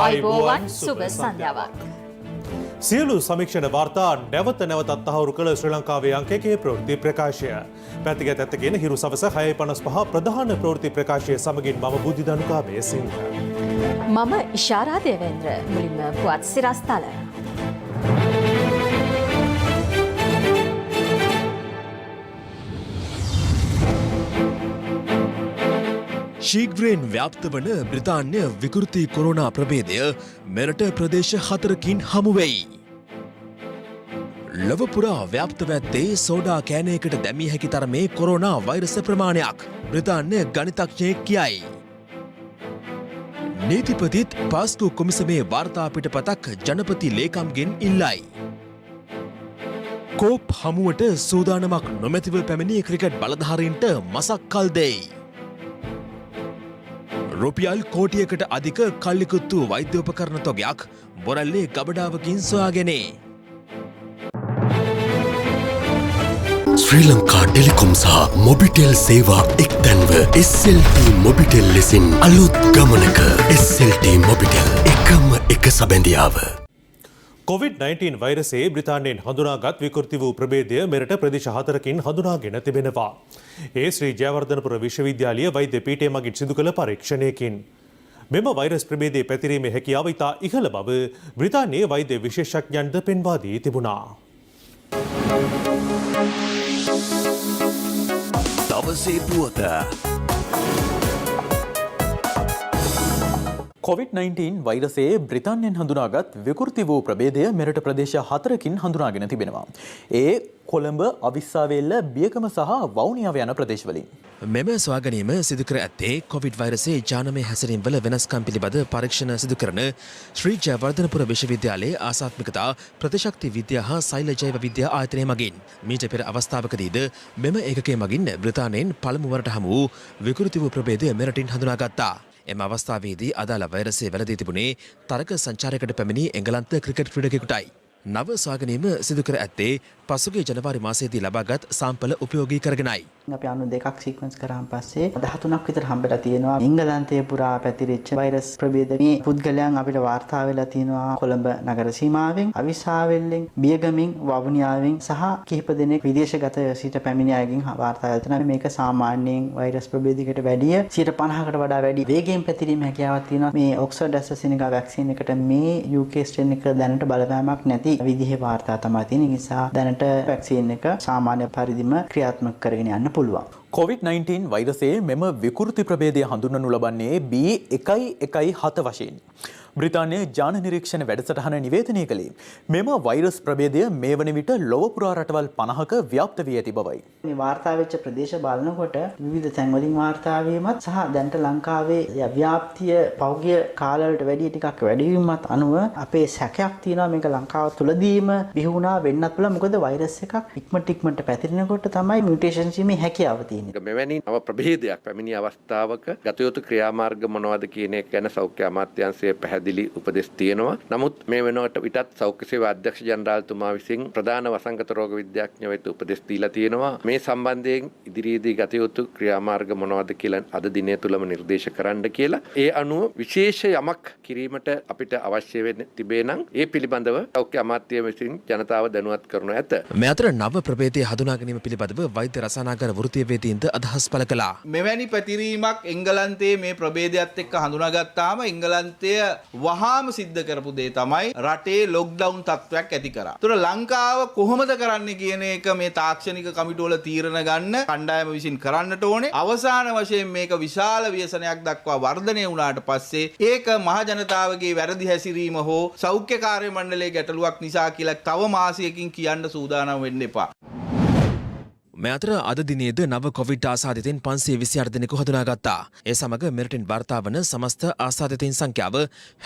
ආයුබෝවන් සුබ සන්ධ්‍යාවක්. සියලු සමීක්ෂණ වාර්තා නැවත නැවතත් තහවුරු කළ ශ්‍රී ලංකාවේ අංක 1 ප්‍රවෘත්ති ප්‍රකාශය. පැතිකඩ ඇත්තගෙන හිරු සවස 6:55 ප්‍රධාන ප්‍රවෘත්ති ප්‍රකාශය සමගින් මම බුද්ධිදනුකාමේ සිංහ. මම ඉෂාරා දේවේන්ද්‍ර. මුලින්ම පුවත් සිරස්තල. ශීඝ්‍රයෙන් ව්‍යාප්ත වන බ්‍රිතාන්‍ය විකෘති කොරෝනා ප්‍රභේදය මෙරට ප්‍රදේශ 4කින් හමුවෙයි. ලොව පුරා ව්‍යාප්තව ඇත්තේ සෝඩා කෑනයකට දැමිය හැකි තරමේ කොරෝනා වෛරස ප්‍රමාණයක් බ්‍රිතාන්‍ය ගණිතඥයෙක් කියයි. නීතිපතිත් පාස්කු කොමිසමේ වාර්තා පිටපතක් ජනපති ලේකම්ගෙන් ඉල්ලයි. කෝප් හමුවට සූදානමක් නොමැතිව පැමිණි ක්‍රිකට් බලධාරීන්ට මසක් කල් දෙයි. රුපියල් කෝටියකට අධික කල්ලිකුත්තු වෛද්‍යෝපකරණ තොගයක් බොරැල්ලේ ගබඩාවකින් සොයාගෙනේ. ශ්‍රී ලංකා ටෙලිකොම් සහ මොබිටෙල් සේවා එක්තැන්ව SLT මොබිටෙල් ලෙසින් අලුත් ගමනක SLT මොබිටෙල් එකම එක සබැඳියාව. COVID-19 වෛරසයේ බ්‍රිතාන්‍යයෙන් හඳුනාගත් විකෘති වූ ප්‍රභේදය මෙරට ප්‍රදේශ 4කින් හඳුනාගෙන තිබෙනවා. ඒ ශ්‍රී ජයවර්ධනපුර විශ්වවිද්‍යාලීය වෛද්‍ය පීඨය මගින් සිදු කළ පරීක්ෂණයකින් මෙම වෛරස් ප්‍රභේදයේ පැතිරීමේ හැකියාව ඉතා ඉහළ බව බ්‍රිතාන්‍යයේ වෛද්‍ය විශේෂඥයන්ද පෙන්වා දී තිබුණා. දවසේ පුවත COVID-19 වෛරසයේ බ්‍රිතාන්‍යයෙන් හඳුනාගත් විකෘති වූ ප්‍රභේදය මෙරට ප්‍රදේශ 4කින් හඳුනාගෙන තිබෙනවා. ඒ කොළඹ, අවිස්සාවේල්ල, බියකම සහ වවුනියාව යන ප්‍රදේශවලින්. මෙම ස්වාගනීම සිදු කර ඇත්තේ කොවිඩ් වෛරසයේ ජානමය හැසිරීම්වල වෙනස්කම් පිළිබඳ පරීක්ෂණ සිදු කරන ශ්‍රී ජයවර්ධනපුර විශ්වවිද්‍යාලයේ ආසාත්මිකතා ප්‍රතිශක්ති විද්‍යා හා සෛල ජෛව විද්‍යා ආයතනය මගින් මීට පෙර අවස්ථාවකදීද මෙම ඒකකය මගින් බ්‍රිතාන්‍යයෙන් පළමු වරට හමු වූ විකෘති වූ ප්‍රභේදය මෙරටින් හඳුනාගත්තා. එම අවස්ථාවේදී අදාළ වෛරසය වැළඳී තිබුණේ තරග සංචාරයකට පැමිණි එංගලන්ත ක්‍රිකට් ක්‍රීඩකයෙකුටයි. නව ස්වාගනීම සිදු කර ඇත්තේ පසුගිය ජනවාරි මාසයේදී ලබාගත් සාම්පල උපයෝගී කරගෙනයි. අපි අනු දෙකක් සීක්වන්ස් කරාන් පස්සේ 13ක් විතර හම්බෙලා තියෙනවා. එංගලන්තයේ පුරා පැතිරිච්ච වෛරස් ප්‍රභේද මේ පුද්ගලයන් අපිට වාර්තා වෙලා තියෙනවා කොළඹ නගර සීමාවෙන්, අවිස්සාවේල්ලෙන්, බියගමින්, වවුනියාවෙන් සහ කිහිප දෙනෙක් විදේශගත සිට පැමිණි අයගෙන් වාර්තා වෙලා තියෙනවා. මේක සාමාන්‍යයෙන් වෛරස් ප්‍රභේදයකට වැඩිය 50%කට වඩා වැඩි වේගයෙන් පැතිරීමේ හැකියාවක් තියෙනවා. මේ ඔක්ස්ෆර්ඩ් ඇස්ට්‍රාසෙනිකා වැක්සින් එකට මේ UK ස්ට්‍රේන් එක දැනට බලපෑමක් නැති විදිහේ වාර්තා තමයි තියෙන නිසා දැනට වැක්සින් එක සාමාන්‍ය පරිදිම ක්‍රියාත්මක කරගෙන යන්න පුළුවන්. COVID-19 වෛරසයේ මෙම විකෘති ප්‍රභේදය හඳුන්වනු ලබන්නේ B117 වශයෙන්. බ්‍රිතාන්‍ය ජාන නිරීක්ෂණ වැඩසටහන නිවේදනය කළේ මෙම වෛරස් ප්‍රභේදය මේ වන විට ලොව පුරා රටවල් 50ක ව්‍යාප්ත වී ඇති බවයි. මේ වාර්තා වෙච්ච ප්‍රදේශ බලනකොට විවිධ තැන්වලින් වාර්තා වීමත් සහ දැනට ලංකාවේ ව්‍යාප්තිය පෞද්ගලික කාලවලට වැඩි ටිකක් වැඩි වීමත් අනුව අපේ සැකයක් තියෙනවා මේක ලංකාව තුලදීම බිහි වුණා වෙන්නත් පුළුවන්. මොකද වෛරස් එකක් ඉක්මනට පැතිරෙනකොට තමයි මියුටේෂන්ස් වීමේ හැකියාව තියෙන්නේ. මෙවැනි නව ප්‍රභේදයක් පැමිණි අවස්ථාවක ගත යුතු ක්‍රියාමාර්ග මොනවද කියන එක ගැන සෞඛ්‍ය අමාත්‍යාංශයේ පැහැදිලි උපදෙස් තියෙනවා. නමුත් මේ වෙනකොට විතත් සෞඛ්‍ය සේවා අධ්‍යක්ෂ ජනරාල්තුමා විසින් ප්‍රධාන වසංගත රෝග විද්‍යාඥයෝ වෙත උපදෙස් දීලා තියෙනවා. මේ සම්බන්ධයෙන් ඉදිරියේදී ගත යුතු ක්‍රියාමාර්ග මොනවද කියලා අද දිනය තුලම නිර්දේශ කරන්න කියලා. ඒ අනුව විශේෂ යමක් කිරීමට අපිට අවශ්‍ය වෙන්න තිබේ නම් ඒ පිළිබඳව සෞඛ්‍ය අමාත්‍ය විසින් ජනතාව දැනුවත් කරනු ඇත. මේ අතර නව ප්‍රභේදය හඳුනා ගැනීම පිළිබඳව වෛද්‍ය රසායනාගාර වෘත්තීයවේදීන්ද අදහස් පළ කළා. මෙවැනි පැතිරීමක් එංගලන්තයේ මේ ප්‍රභේදයත් එක්ක හඳුනාගත්තාම එංගලන්තය වහාම සිද්ධ කරපු දේ තමයි රටේ ලොක්ඩවුන් තත්ත්වයක් ඇති කරා. ඒතර ලංකාව කොහොමද කරන්නේ කියන එක මේ තාක්ෂණික කමිටුවල තීරණ ගන්න කණ්ඩායම විසින් කරන්නට ඕනේ. අවසාන වශයෙන් මේක විශාල ව්‍යසනයක් දක්වා වර්ධනය වුණාට පස්සේ ඒක මහ ජනතාවගේ වැරදි හැසිරීම හෝ සෞඛ්‍ය කාර්ය මණ්ඩලයේ ගැටලුවක් නිසා කියලා තව මාසයකින් කියන්න සූදානම් වෙන්න එපා. මේ අතර අද දිනේද නව කොවිඩ් ආසාදිතයින් 528 දෙනෙකු හඳුනාගත්තා. ඒ සමග මෙරටින් වාර්තා වන සමස්ත ආසාදිතයින් සංඛ්‍යාව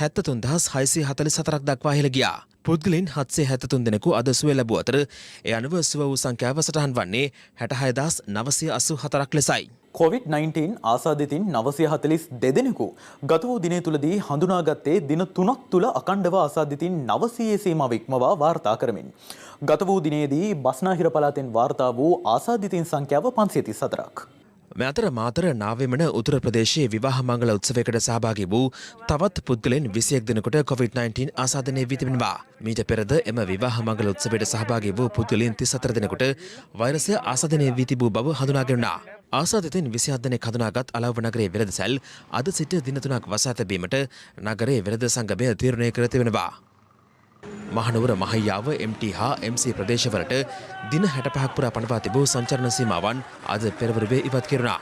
73644ක් දක්වා ඉහළ ගියා. පුද්ගලයන් 773 දෙනෙකු අද සුවය ලැබුව අතර ඒ අනුව සුව වූ සංඛ්‍යාව සටහන් වන්නේ 66984ක් ලෙසයි. COVID-19 ආසාදිතින් 942 දෙනෙකු ගත වූ දිනය තුලදී හඳුනාගත්තේ දින 3ක් තුල අකණ්ඩව ආසාදිතින් 900 සීමාව ඉක්මවා වාර්තා කරමින් ගත වූ දිනේදී බස්නාහිර පළාතෙන් වාර්තා වූ ආසාදිතින් සංඛ්‍යාව 534ක්. මේ අතර මාතර නාවෙමන උතුර ප්‍රදේශයේ විවාහ මංගල උත්සවයකට සහභාගී වූ තවත් පුද්ගලයන් 21 දෙනෙකුට COVID-19 ආසාදනය වී තිබෙනවා. මීට පෙරද එම විවාහ මංගල උත්සවයට සහභාගී වූ පුද්ගලයන් 34 දෙනෙකුට වෛරසය ආසාදනය වී තිබූ බව හඳුනාගෙන වුණා. ආසාදිතයින් 27 දෙනෙක් හඳුනාගත් අලව්ව නගරයේ වෙළඳසැල් අද සිට දින 3ක් වසා තැබීමට නගරයේ වෙළඳ සංගමය තීරණය කර තිබෙනවා. මහනුවර මහයාව MT හා MC ප්‍රදේශවලට දින 65ක් පුරා පනවා තිබූ සංචරණ සීමාවන් අද පෙරවරුවේ ඉවත් කෙරුණා.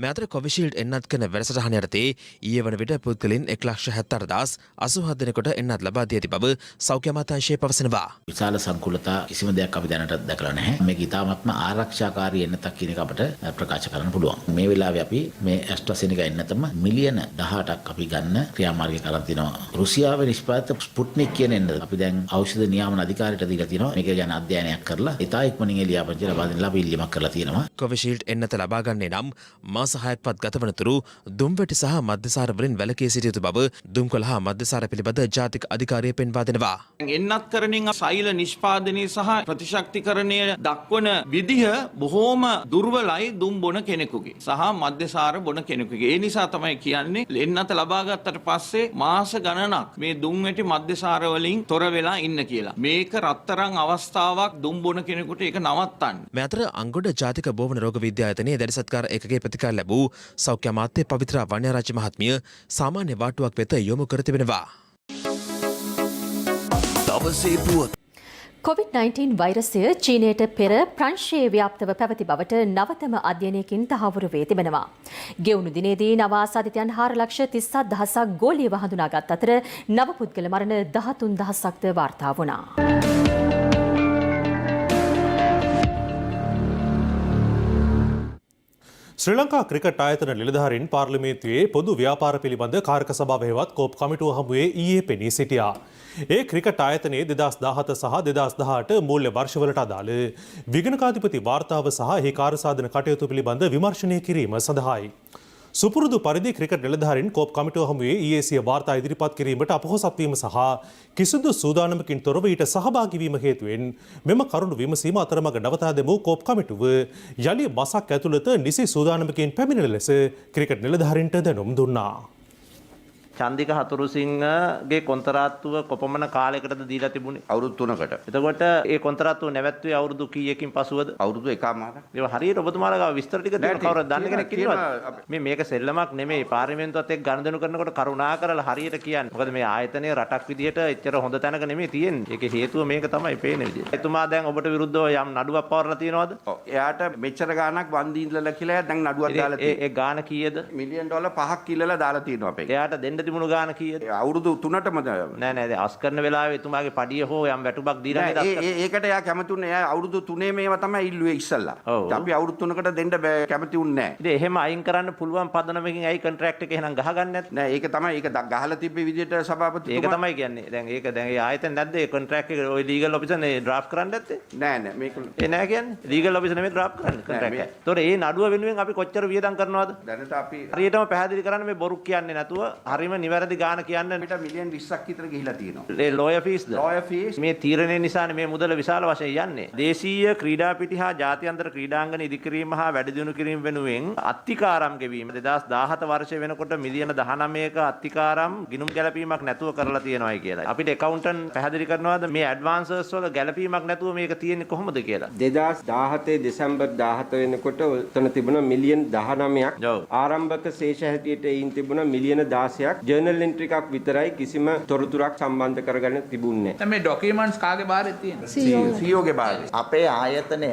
මේ අතර කොවිෂීල්ඩ් එන්නත් කරන වැඩසටහන යටතේ ඊයේ වන විට පුද්ගලයන් 1,77,087 දෙනෙකුට එන්නත් ලබා දී ඇති බව සෞඛ්‍ය අමාත්‍යාංශය පවසනවා. විශාල සංකුලතා කිසිම දෙයක් අපි දැනට දැකලා නැහැ. මේක ඉතාමත්ම ආරක්ෂාකාරී එන්නතක් කියන එක අපිට ප්‍රකාශ කරන්න පුළුවන්. මේ වෙලාවේ අපි මේ ඇස්ට්‍රාසෙනිකා එන්නතම මිලියන 18ක් අපි ගන්න ක්‍රියාමාර්ගය කරන් තිනවා. රුසියාවේ නිෂ්පාදිත ස්පුට්නික් කියන එන්න අපි දැන් ඖෂධ නියාමන අධිකාරියට දීලා තිනවා. මේක ගැන අධ්‍යයනයක් කරලා ඉතා ඉක්මනින් එළියාපදිංචි ලබා දෙන්න අපි ඉල්ලීමක් කරලා තියෙනවා. කොවිෂීල්ඩ් එන්නත ලබා ගන්නේ නම් මාස 6ක්පත් ගතවනතුරු දුම්වැටි සහ මද්‍යසාර වලින් වැළකී සිටිය යුතු බව දුම්කොළ හා මද්‍යසාර පිළිබඳ ජාතික අධිකාරිය පෙන්වා දෙනවා. එන්නත් කරණින් සෛල නිෂ්පාදනය සහ ප්‍රතිශක්තිකරණය දක්වන විදිහ බොහෝම දුර්වලයි දුම් බොන කෙනෙකුගේ සහ මද්‍යසාර බොන කෙනෙකුගේ. ඒ නිසා තමයි කියන්නේ එන්නත ලබා ගත්තට පස්සේ මාස ගණනක් මේ දුම්වැටි මද්‍යසාර වලින් තොර වෙලා ඉන්න කියලා. මේක රත්තරන් අවස්ථාවක් දුම් බොන කෙනෙකුට ඒක නවත්තන්න. මේ අතර අංගොඩ ජාතික බෝවන රෝග විද්‍යායතනයේ දැඩි සත්කාර ඒකකයේ ප්‍රතිකාර ලැබූ සෞඛ්‍ය අමාත්‍ය පවිත්‍රා වන්‍යරාජ මහත්මිය සාමාන්‍ය වාටුවක් වෙත යොමු කර තිබෙනවා. COVID-19 වෛරසය චීනයට පෙර ප්‍රංශයේ ව්‍යාප්තව පැවති බවට නවතම අධ්‍යයනයකින් තහවුරු වේ තිබෙනවා. ගෙවුණු දිනේදී නව ආසාදිතයන් 4,37,000ක් ගෝලීයව හඳුනාගත් අතර නව පුද්ගල මරණ 13,000ක්ද වාර්තා වුණා. ශ්‍රී ලංකා ක්‍රිකට් ආයතන නිලධාරීන් පාර්ලිමේන්තුවේ පොදු ව්‍යාපාර පිළිබඳ කාරක සභාව හෙවත් කෝප් කමිටුව හමුවේ ඊයේ පෙනී සිටියා. ඒ ක්‍රිකට් ආයතනයේ 2017 සහ 2018 මූල්‍ය වර්ෂවලට අදාළ විගණකාධිපති වාර්තාව සහ එහි කාර්යසාධන කටයුතු පිළිබඳ විමර්ශනය කිරීම සඳහායි. සුපුරුදු පරිදි ක්‍රිකට් නිලධාරීන් කෝප් කමිටුව හමුවේ ඊයේ සිය වාර්තා ඉදිරිපත් කිරීමට අපොහොසත් වීම සහ කිසිදු සූදානමකින් තොරව ඊට සහභාගී වීම හේතුවෙන් මෙම කරුණු විමසීම අතරමඟ නවතා දැමූ කෝප් කමිටුව යලි බසක් ඇතුළත නිසි සූදානමකින් පැමිණෙන ලෙස ක්‍රිකට් නිලධාරීන්ට දැනුම් දුන්නා. චන්දික හතුරුසිංහගේ කොන්තරාත්තුව කොපමණ කාලයකටද දීලා තිබුණේ? අවුරුදු 3කට. එතකොට ඒ කොන්තරාත්තුව නැවැත්තුවේ අවුරුදු කීයකින් පසුවද? අවුරුදු 1කමාරක්. ඒක හරියට ඔබතුමාලා ගාව විස්තර ටික දෙන්න කවුරුද දන්න කෙනෙක් ඉන්නවද? මේක සෙල්ලමක් නෙමෙයි. පාර්ලිමේන්තුවත් එක්ක ගනුදෙනු කරනකොට කරුණා කරලා හරියට කියන්න. මොකද මේ ආයතනය රටක් විදියට එච්චර හොඳ තැනක නෙමෙයි තියෙන්නේ. ඒකේ හේතුව මේක තමයි පේන විදිය. එතුමා දැන් ඔබට විරුද්ධව යම් නඩුවක් පවරලා තියෙනවද? ඔව්. එයාට මෙච්චර ගාණක් වන්දි ඉල්ලලා කියලා දැන් නඩුවක් දාලා තියෙනවා. ඒ ගාණ කීයද? මිලියන් ඩොලර් 5ක් ඉල්ලලා දාලා තියෙනවා අපේ. එයාට දෙන්න තිබුණු ගාණ කීයද? අවුරුදු 3ටම නෑ නෑ අස් කරන වෙලාවේ එතුමාගේ පඩිය හෝ යම් වැටුපක් දීලා නේද? ඒකට එයා කැමතුනේ. එයා අවුරුදු 3 මේවා තමයි ඉල්ලුවේ ඉස්සල්ලා. අපි අවුරුදු 3කට දෙන්න කැමති උන්නේ නෑ. ඉතින් එහෙම අයින් කරන්න පුළුවන් පදනමකින් ඇයි කොන්ට්‍රැක්ට් එක එහෙනම් ගහගන්නේ නැත්තේ? නෑ ඒක තමයි ඒක ගහලා තිබ්බේ විදියට සභාපතිතුමා. ඒක තමයි කියන්නේ. දැන් ඒ ආයතන නැද්ද ඒ කොන්ට්‍රැක්ට් එක ඔය ලීගල් ඔෆිසර් නේ ඩ්‍රාෆ්ට් කරන්න නැත්තේ? නෑ නෑ මේක ඒ නෑ කියන්නේ. ලීගල් ඔෆිසර් නෙමෙයි ඩ්‍රාෆ්ට් කරන්නේ කොන්ට්‍රැක්ට් එක. ඒතකොට ඒ නඩුව වෙනුවෙන් අපි කොච්චර වියදම් කරනවද? දැනට අපි හරියටම පැහැදිලි කරන්න මේ බොරු කියන්නේ නැතුව හරියම නිවැරදි ගාණ කියන්න අපිට මිලියන් 20ක් විතර ගිහිලා තියෙනවා. ඒ ලෝයර් ෆීස්ද? ලෝයර් ෆීස් මේ තීරණය නිසානේ මේ මුදල විශාල වශයෙන් යන්නේ. දේශීය ක්‍රීඩා පිටි හා ජාත්‍යන්තර ක්‍රීඩාංගන ඉදිකිරීම හා වැඩිදියුණු කිරීම වෙනුවෙන් අත්තිකාරම් ගෙවීම 2017 වර්ෂය වෙනකොට මිලියන 19ක අත්තිකාරම් ගිණුම් ගැලපීමක් නැතුව කරලා තියෙනවායි කියලා. අපිට ඇකවුන්ටන්ට් පැහැදිලි කරනවාද මේ ඇඩ්වාන්සර්ස් වල ගැලපීමක් නැතුව මේක තියෙන්නේ කොහොමද කියලා? 2017 දෙසැම්බර් 17 වෙනකොට උතන තිබුණා මිලියන් 19ක්. ආරම්භක ශේෂ හැටියට එයින් තිබුණා මිලියන 16ක්. ජර්නල් එන්ට්‍රි එකක් විතරයි කිසිම තොරතුරක් සම්බන්ධ කරගන්න තිබුණේ. දැන් මේ ඩොකියුමන්ට්ස් කාගේ බාරේ තියෙනවද? CEO ගේ බාරේ. අපේ ආයතනය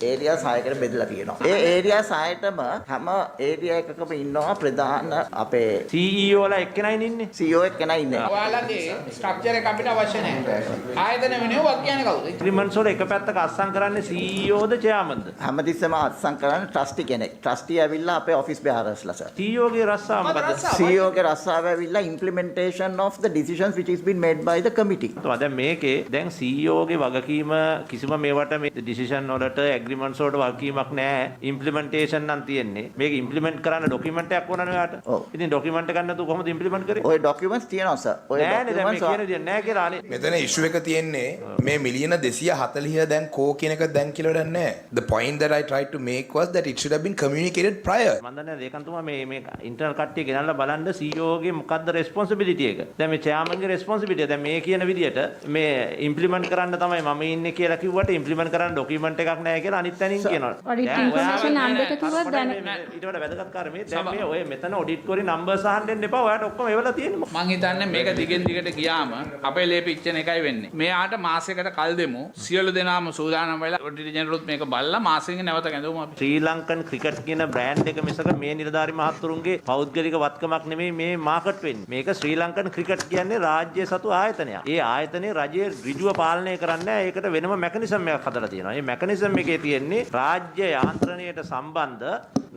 ඒරියා 6කට බෙදලා තියෙනවා. ඒ ඒරියා 6ටම හැම ඒරියා එකකම ඉන්නවා ප්‍රධාන අපේ CEO ලා එක්කෙනයි ඉන්නේ. CEO එක්කෙනයි ඉන්නේ. ඔයාලගේ ස්ට්‍රක්චර් එක අපිට අවශ්‍ය නැහැ. ආයතන වෙනුව වක් කියන්නේ කවුද? ක්‍රිමන්ස් වල එක පැත්තක අස්සම් කරන්නේ CEOද chairmanද? හැමතිස්සෙම අත්සන් කරන්නේ ට්‍රස්ටි කෙනෙක්. ට්‍රස්ටි ඇවිල්ලා අපේ ඔෆිස් බෙයාරස්ලා සර්. CEO ගේ රස්සාව මොකද? CEO ගේ රස්සාව ඇවිල්ලා implementation of the decisions which is been made by the committee. දැන් මේකේ දැන් CEO ගේ වගකීම කිසිම මේවට මේ ඩිසිෂන් වලට ඇග්‍රීමන්ට්ස් වලට වගකීමක් නැහැ. ඉම්ප්ලිමන්ටේෂන් නම් තියෙන්නේ. මේක ඉම්ප්ලිමන්ට් කරන්න ඩොකියුමන්ට් එකක් ඕනනේ ඔයාට. ඉතින් ඩොකියුමන්ට් එක ගන්න නැතුව කොහොමද ඉම්ප්ලිමන්ට් කරේ? ඔය ඩොකියුමන්ට්ස් තියෙනවා සර්. ඔය ඩොකියුමන්ට්ස් කියන දේ නැහැ කියලා අනේ. මෙතන ඉෂුව එක තියෙන්නේ මේ මිලියන 240 දැන් කෝ කියන එක දැන් කියලා වැඩක් නැහැ. The point that I tried to make was that it should have been communicated prior. මම දන්නේ දේකන්තුමා මේ ඉන්ටර්නල් කට්ටිය ගෙනල්ලා බලන්න CEO ගේ මොකද්ද රෙස්පොන්සිබිලිටි එක. දැන් මේ චෙයාමන් ගේ රෙස්පොන්සිබිලිටි. දැන් මේ කියන විදියට මේ ඉම්ප්ලිමන්ට් කරන්න තමයි මම ඉන්නේ කියලා කිව්වට ඉම්ප්ලිමන්ට් කරන්න ඩොකියුමන්ට් එකක් නැහැ කියලා අනිත් තැනින් කියනවා. ඔඩිට් ඉන්ෆර්මේෂන් නම්බර් එක කිව්වොත් දැන් ඊට වඩා වැදගත් කාර්යය දැන් මේ ඔය මෙතන ඔඩිට් කරේ නම්බර්ස් අහන්න දෙන්න එපා. ඔයාලට ඔක්කොම එවලා තියෙන්නේ. මං හිතන්නේ මේක දිගින් දිගට ගියාම අපේ ලේ පිච්චෙන එකයි වෙන්නේ. මෙයාට මාසයකට කල් දෙමු. සියලු දෙනාම සූදානම් වෙලා ඔඩිට් ජෙනරල්ත් මේක බලලා මාසෙකින් නැවත ගැඳුමු අපි. ශ්‍රී ලංකන් ක්‍රිකට් කියන බ්‍රෑන්ඩ් එක මිසක මේ නිලධාරි මහත්තුරුන්ගේ පෞද්ගලික වත්කමක් නෙමෙයි මේ මාකට් වෙන්නේ. මේක ශ්‍රී ලංකන් ක්‍රිකට් කියන්නේ රාජ්‍ය සතු ආයතනයක්. ඒ ආයතනයේ රජයේ ඍජුව පාලනය කරන්නේ ඒකට වෙනම මැකනිසම් එකක් හදලා තියෙනවා. මේ මැකනිසම් එකේ තියෙන්නේ රාජ්‍ය යාන්ත්‍රණයට සම්බන්ධ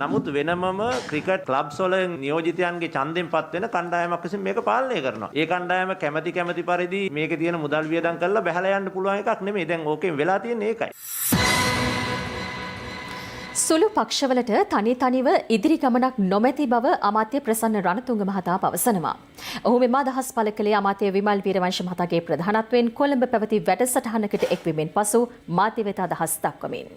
නමුත් වෙනමම ක්‍රිකට් ක්ලබ්ස් වල නියෝජිතයන්ගේ ඡන්දෙන්පත් වෙන කණ්ඩායමක් විසින් මේක පාලනය කරනවා. ඒ කණ්ඩායම කැමැති පරිදි මේකේ තියෙන මුදල් වියදම් කරලා බහැලා යන්න පුළුවන් එකක් නෙමෙයි. දැන් ඕකෙන් වෙලා තියෙන්නේ ඒකයි. සුළු පක්ෂවලට තනිව ඉදිරි ගමනක් නොමැති බව අමාත්‍ය ප්‍රසන්න රණතුංග මහතා පවසනවා. ඔහු මෙම අදහස් පළ කළේ අමාත්‍ය විමල් වීරවංශ මහතාගේ ප්‍රධානත්වයෙන් කොළඹ පැවති වැඩසටහනකට එක්වීමෙන් පසු මාධ්‍ය වෙත අදහස් දක්වමින්.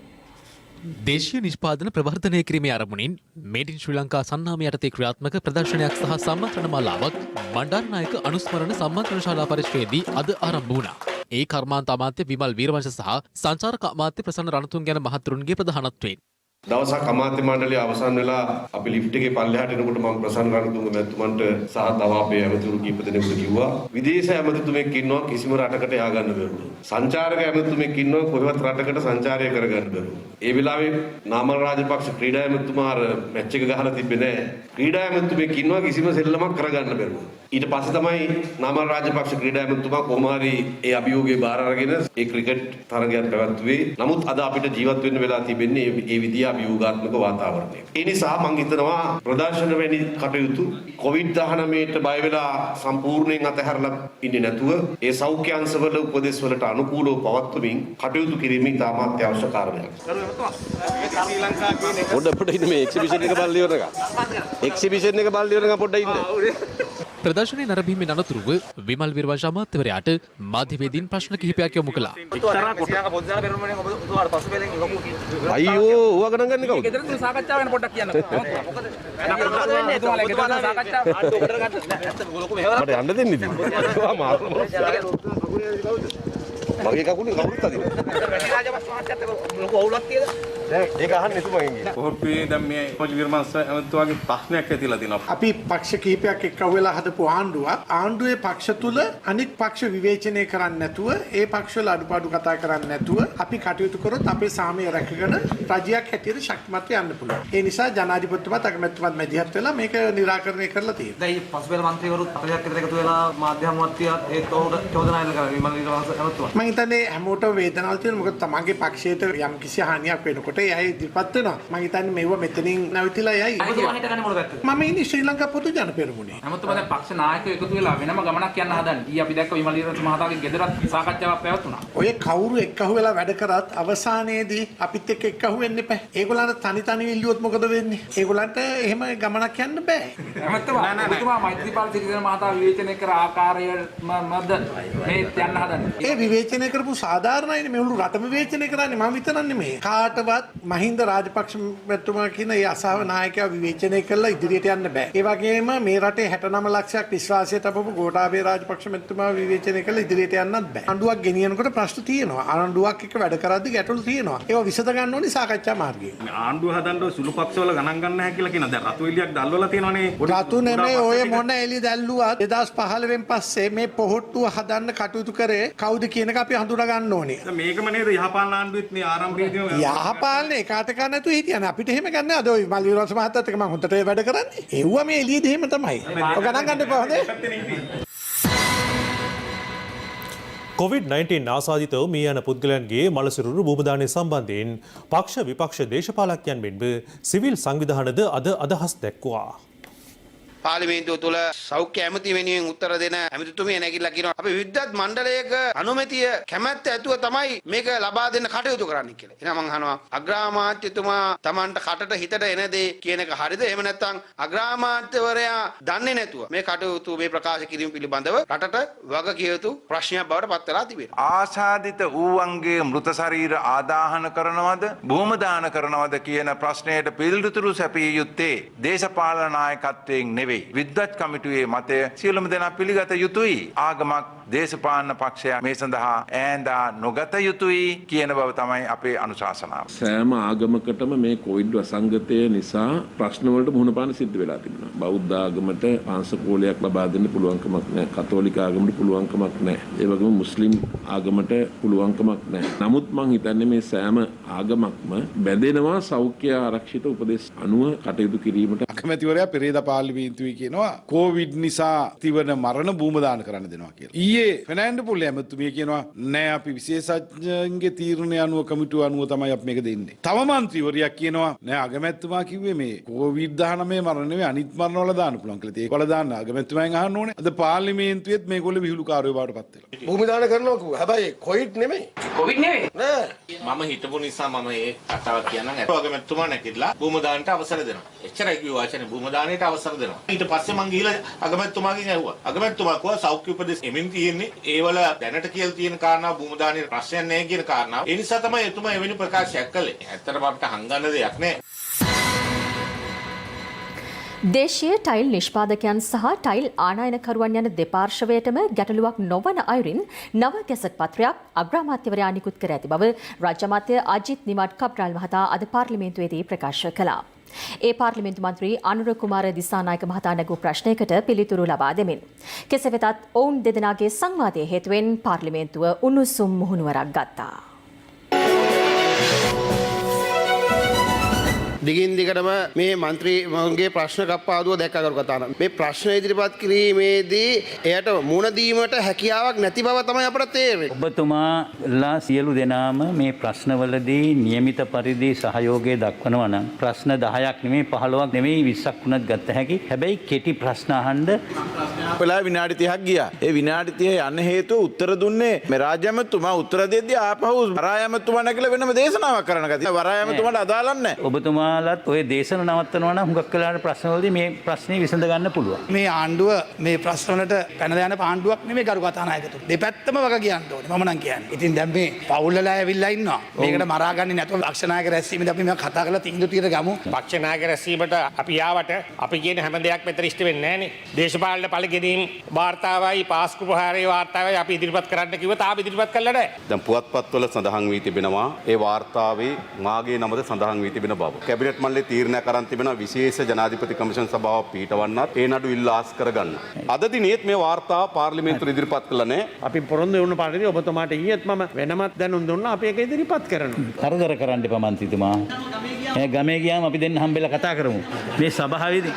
දේශීය නිෂ්පාදන ප්‍රවර්ධනය කිරීමේ අරමුණින් මේඩ් ඉන් ශ්‍රී ලංකා සන්නාමය යටතේ ක්‍රියාත්මක ප්‍රදර්ශනයක් සහ සම්මන්ත්‍රණ මාලාවක් බණ්ඩාරනායක අනුස්මරණ සම්මන්ත්‍රණ ශාලා පරිශ්‍රයේදී අද ආරම්භ වුණා. ඒ කර්මාන්ත අමාත්‍ය විමල් වීරවංශ සහ සංචාරක අමාත්‍ය ප්‍රසන්න රණතුංග යන මහතුරුන්ගේ ප්‍රධානත්වයෙන් දවසක් අමාත්‍ය මණ්ඩලය අවසන් වෙලා අපි ලිෆ්ට් එකේ පල්ලෙහාට එනකොට මම ප්‍රසන්න රණතුංග මැතිතුමන්ට සහ තව අපේ ඇමතිවරු කීප දෙනෙකුට කිව්වා විදේශ ඇමතිතුමෙක් ඉන්නවා කිසිම රටකට යා ගන්න බැරුව. සංචාරක ඇමතිතුමෙක් ඉන්නවා කොහෙවත් රටකට සංචාරය කරගන්න බැරුව. ඒ වෙලාවේ නාමල් රාජපක්ෂ ක්‍රීඩා ඇමතිතුමා මැච් එක ගහලා තිබ්බේ නැහැ. ක්‍රීඩා ඇමතිතුමෙක් ඉන්නවා කිසිම සෙල්ලමක් කරගන්න බැරුව. ඊට පස්සේ තමයි නාමල් රාජපක්ෂ ක්‍රීඩා ඇමතිතුමා කොහොම හරි ඒ අභියෝගය බාර අරගෙන ඒ ක්‍රිකට් තරගයක් පැවැත්වුවේ. නමුත් අද අපිට ජීවත් වෙන්න වෙලා තිබෙන්නේ ඒ විදිය අභියෝගාත්මක වාතාවරණයක. ඒ නිසා මම හිතනවා ප්‍රදර්ශන වැනි කටයුතු COVID-19ට බය වෙලා සම්පූර්ණයෙන් අතහැරලා ඉන්නේ නැතුව ඒ සෞඛ්‍ය අංශවල උපදෙස් වලට අනුකූලව පවත්වමින් කටයුතු කිරීම ඉතාමත් අත්‍යවශ්‍ය කාර්යයක්. පොඩ්ඩක් ඉන්න මේ එක්සිබිෂන් එක බලලා ඉවර එක. එක්සිබිෂන් එක බලලා ඉවර එක පොඩ්ඩක් ඉන්න. ප්‍රදර්ශනයේ නරඹීමේ අනතුරුව විමල් වීරවංශ අමාත්‍යවරයාට මාධ්‍යවේදීන් ප්‍රශ්න කිහිපයක් යොමු කළා. අයියෝ ඌව ගණන් ගන්නේ කවුද? ගෙදර තුන සාකච්ඡා වෙන පොඩ්ඩක් කියන්න. මට යන්න දෙන්න ඉතින්. මගේ කකුලේ කවුරුත් අදිනවා. ලොකු අවුලක් තියෙද? ඒක අහන්න එතුමාගෙන් ගියා. කොහොප්පේ දැන් මේ පොඩි විර්මන්ස් ඇමතුමාගේ ප්‍රශ්නයක් ඇතිලා තියෙනවා. අපි පක්ෂ කීපයක් එක්ක වෙලා හදපු ආණ්ඩුවේ පක්ෂ තුල අනික් පක්ෂ විවේචනය කරන්නේ නැතුව ඒ පක්ෂවල අඩුපාඩු කතා කරන්නේ නැතුව අපි කටයුතු කරොත් අපේ සාමය රැකගෙන රජයක් හැටියට ශක්තිමත් වෙන්න පුළුවන්. ඒ නිසා ජනාධිපතිතුමාත් අගමැතිතුමාත් මැදිහත් වෙලා මේක निराකරණය කරලා තියෙනවා. දැන් මේ පසුබිම මන්ත්‍රීවරුත් අපිට එකතු වෙලා මාධ්‍යම මතතියත් ඒත් ඔහුට චෝදනා එල්ල කරා විමල් වීරවංශ ඇමතුමා. මම හිතන්නේ හැමෝටම වේදනාවක් තියෙනවා. මොකද තමන්ගේ පක්ෂයට යම් කිසි හානියක් වෙනකොට එයයි ඉදිරිපත් වෙනවා. මම හිතන්නේ මේව මෙතනින් නැවතිලා යයි. අයිතිවා හිටගන්නේ මොන පැත්තද? මම ඉන්නේ ශ්‍රී ලංකා පොදු ජන පෙරමුණේ. ඇමතුමා දැන් පක්ෂ නායකයෝ එකතු වෙලා වෙනම ගමනක් යන්න හදන්නේ. ඊ අපි දැක්ක විමල් වීරවංශ මහතාගේ ගෙදරත් සාකච්ඡාවක් පැවැත්ුණා. ඔය කවුරු එක්කහුව වෙලා වැඩ කරත් අවසානයේදී අපිත් එක්ක එක්කහුව වෙන්න එපා. ඒගොල්ලන්ට තනි ඉල්ලුවොත් මොකද වෙන්නේ? ඒගොල්ලන්ට එහෙම ගමනක් යන්න බෑ. ඇමතුමා මෛත්‍රීපාල සිරිසේන මහතා විවේචනය කර ආකාරයමද මේ යන්න හදන්නේ. ඒ විවේචනය කරපු සාධාරණයිනේ මේ උළු රටම විවේචනය කරන්නේ මම විතරක් නෙමෙයි. කාටවත් මහින්ද රාජපක්ෂ මැතිතුමා කියන ඒ අසාව නායකයා විවේචනය කරලා ඉදිරියට යන්න බෑ. ඒ වගේම මේ රටේ 69 ලක්ෂයක් විශ්වාසය තබපු ගෝඨාභය රාජපක්ෂ මැතිතුමා විවේචනය කරලා ඉදිරියට යන්නත් බෑ. ආණ්ඩුවක් ගෙනියනකොට ප්‍රශ්න තියෙනවා. ආණ්ඩුවක් එක්ක වැඩ කරද්දී ගැටලු තියෙනවා. ඒවා විසඳ ගන්න ඕනේ සාකච්ඡා මාර්ගයෙන්. ආණ්ඩුව හදන්න සුළු පක්ෂවල ගණන් ගන්න නැහැ කියලා කියනවා. දැන් රතු එළියක් දැල්වලා තියෙනවනේ. රතු නෙමෙයි ඔය මොන එළිය දැල්ලුවත් 2015 පස්සේ මේ පොහොට්ටුව හදන්න කටයුතු කරේ කවුද කියන එක අපි හඳුනා ගන්න ඕනේ. මේකම නේද යහපාලන ආණ්ඩුවෙත් මේ ආරම්භයේදී යහපාලන එකාට ගන්න නැතුව හිටියනේ. අපිට එහෙම ගන්න අද ඔය විමල් වීරවංශ මහත්තයත් එක්ක මම හොඳට වැඩ කරන්නේ. ඒවුවා මේ එළියේදී එහෙම තමයි. ඔය ගණන් ගන්න එපා හොඳේ. COVID-19 ආසාදිතව මේ යන පුද්ගලයන්ගේ මලසිරුරු භූමදානය සම්බන්ධයෙන් පක්ෂ විපක්ෂ දේශපාලකයන් මෙන්ම සිවිල් සංවිධානද අද අදහස් දැක්වුවා. පාර්ලිමේන්තුව තුළ සෞඛ්‍ය ඇමති වෙනුවෙන් උත්තර දෙන ඇමතිතුමිය නැගිටලා කියනවා අපි විද්වත් මණ්ඩලයක අනුමැතිය කැමැත්ත ඇතුව තමයි මේක ලබා දෙන්න කටයුතු කරන්න කියලා. එහෙනම් මම අහනවා අග්‍රාමාත්‍යතුමා Tamanට කටට හිතට එන දේ කියන එක හරිද? එහෙම නැත්නම් අග්‍රාමාත්‍යවරයා දන්නේ නැතුව මේ කටයුතු මේ ප්‍රකාශ කිරීම පිළිබඳව රටට වග කිය යුතු ප්‍රශ්නයක් බවට පත් වෙලා තිබෙනවා. ආසාදිත ඌවන්ගේ මෘත ශරීර ආදාහන කරනවද භූම දාන කරනවද කියන ප්‍රශ්නයට පිළිතුරු සැපිය යුත්තේ දේශපාලන නායකත්වයෙන් නෙවෙයි. විද්වත් කමිටුවේ මතය සියලුම දෙනා පිළිගත යුතුයි. ආගමක් දේශපාලන පක්ෂයක් මේ සඳහා ඈඳා නොගත යුතුයි කියන බව තමයි අපේ අනුශාසනාව. සෑම ආගමකටම මේ කොවිඩ් වසංගතය නිසා ප්‍රශ්න වලට මුහුණ පාන්න සිද්ධ වෙලා තිබුණා. බෞද්ධ ආගමට පාංශකෝලයක් ලබා දෙන්න පුළුවන්කමක් නැහැ. කතෝලික ආගමට පුළුවන්කමක් නැහැ. ඒ වගේම මුස්ලිම් ආගමට පුළුවන්කමක් නැහැ. නමුත් මං හිතන්නේ මේ සෑම ආගමක්ම බැඳෙනවා සෞඛ්‍ය ආරක්ෂිත උපදෙස් අනුව කටයුතු කිරීමට. අගමැතිවරයා පෙරේදා පාර්ලිමේන්තුවේ කියනවා කොවිඩ් නිසා තිවන මරණ භූම දාන කරන්න දෙනවා කියලා. ඊයේ ෆර්නෑන්ඩෝ පොල් ඇමතුමිය කියනවා නෑ අපි විශේෂඥන්ගේ තීරණය අනුව කමිටුව අනුව තමයි අපි මේක දෙන්නේ. තව මන්ත්‍රීවරයෙක් කියනවා නෑ අගමැතිතුමා කිව්වේ මේ කොවිඩ් 19 මරණ නෙවෙයි අනිත් මරණ වල දාන්න පුළුවන් කියලා. ඒක වල දාන්න අගමැතිතුමාගෙන් අහන්න ඕනේ. අද පාර්ලිමේන්තුවේත් මේගොල්ලෝ විහිළුකාරයෝ බවට පත් වෙලා. භූමි දාන කරනවා කිව්වා. හැබැයි කොවිඩ් නෙමෙයි. කොවිඩ් නෙවෙයි. නෑ. මම හිතපු නිසා මම ඒ කතාව කියන්නම්. අගමැතිතුමා නැගිටලා භූම දානට අවසර දෙනවා. එච්චරයි කිව්ව වචනේ භූම දානයට අවසර දෙනවා. ඊට පස්සේ මං ගිහලා අගමැතිතුමාගෙන් ඇහුවා. අගමැතිතුමා කිව්වා සෞඛ්‍ය උපදෙස් එමින් තියෙන්නේ ඒවල දැනට කියලා තියෙන කාරණා භූම දානයේ ප්‍රශ්නයක් නැහැ කියන කාරණාව. ඒ නිසා තමයි එතුමා එවැනි ප්‍රකාශයක් කළේ. ඇත්තටම අපිට හංගන්න දෙයක් නැහැ. දේශීය ටයිල් නිෂ්පාදකයන් සහ ටයිල් ආනයනකරුවන් යන දෙපාර්ශවයටම ගැටලුවක් නොවන අයුරින් නව ගැසට් පත්‍රයක් අග්‍රාමාත්‍යවරයා නිකුත් කර ඇති බව රාජ්‍ය අමාත්‍ය අජිත් නිමාඩ් කබ්‍රාල් මහතා අද පාර්ලිමේන්තුවේදී ප්‍රකාශ කළා. ඒ පාර්ලිමේන්තු මන්ත්‍රී අනුර කුමාර දිසානායක මහතා නැගූ ප්‍රශ්නයකට පිළිතුරු ලබා දෙමින් කෙසේ වෙතත් ඔවුන් දෙදෙනාගේ සංවාදයේ හේතුවෙන් පාර්ලිමේන්තුව උණුසුම් මුහුණුවරක් ගත්තා. දිගින් දිගටම මේ මන්ත්‍රීගේ ප්‍රශ්න කප්පාදුව දැක්කා කතාන. මේ ප්‍රශ්න ඉදිරිපත් කිරීමේදී එයට මුණ දීමට හැකියාවක් නැති බව තමයි අපට තේරෙන්නේ. ඔබතුමාලා සියලු දෙනාම මේ ප්‍රශ්නවලදී નિયમિત පරිදි සහයෝගය දක්වනවා නම් ප්‍රශ්න 10ක් නෙමෙයි 15ක් නෙමෙයි 20ක් වුණත් ගත්ත හැකි. හැබැයි කෙටි ප්‍රශ්න අහන්න වෙලාව විනාඩි 30ක් ගියා. ඒ විනාඩි 30 යන්න හේතුව උත්තර දුන්නේ මේ රාජ්‍ය ඇමතුමා උත්තර දෙද්දී ආපහු වරාය ඇමතුමා නැගලා වෙනම දේශනාවක් කරන ගතිය. වරාය ඇමතුමාට අදාළ නැහැ. ඔබතුමාලත් ඔය දේශන නවත්තනවා නම් හුඟක් වෙලාවට ප්‍රශ්නවලදී මේ ප්‍රශ්නේ විසඳ ගන්න පුළුවන්. මේ ආණ්ඩුව මේ ප්‍රශ්නවලට පැන යන ආණ්ඩුවක් නෙමෙයි ගරු කතානායකතුමා. දෙපැත්තම වග කියන්න ඕනේ. මම නම් කියන්නේ. ඉතින් දැන් මේ පවුල්වල ඇවිල්ලා ඉන්නවා. මේකට මරාගන්නේ නැතුව පක්ෂ නායක රැස්වීමේදී අපි මේ කතා කරලා තීන්දුව ටිකට ගමු. පක්ෂ නායක රැස්වීමට අපි ආවට අපි කියන හැම දෙයක් මෙතන ඉෂ්ට වෙන්නේ නැහනේ. දේශපාලන පළගෙනීම් වාර්තාවයි පාස්කු ප්‍රහාරයේ වාර්තාවයි අපි ඉදිරිපත් කරන්න කිව්වා තාම ඉදිරිපත් කළා නැහැ. දැන් පුවත්පත්වල සඳහන් වී තිබෙනවා ඒ වාර්තාවේ මාගේ නමද සඳහන් වී තිබෙන බව. කැබිනට් මණ්ඩලයේ තීරණයක් අරන් තිබෙනවා විශේෂ ජනාධිපති කමිෂන් සභාව පිටවන්නත් ඒ නඩු ඉල්ලාස් කරගන්න. අද දිනේත් මේ වාර්තාව පාර්ලිමේන්තුවේ ඉදිරිපත් කළා නැහැ. අපි පොරොන්දු වුණ පාටදී ඔබතුමාට ඊයේත් මම වෙනමත් දැනුම් දුන්නා අපි ඒක ඉදිරිපත් කරනවා. කරදර කරන්න එපා මන්ත්‍රීතුමා. ගමේ ගියාම අපි දෙන්න හම්බෙලා කතා කරමු. මේ සභාවේදී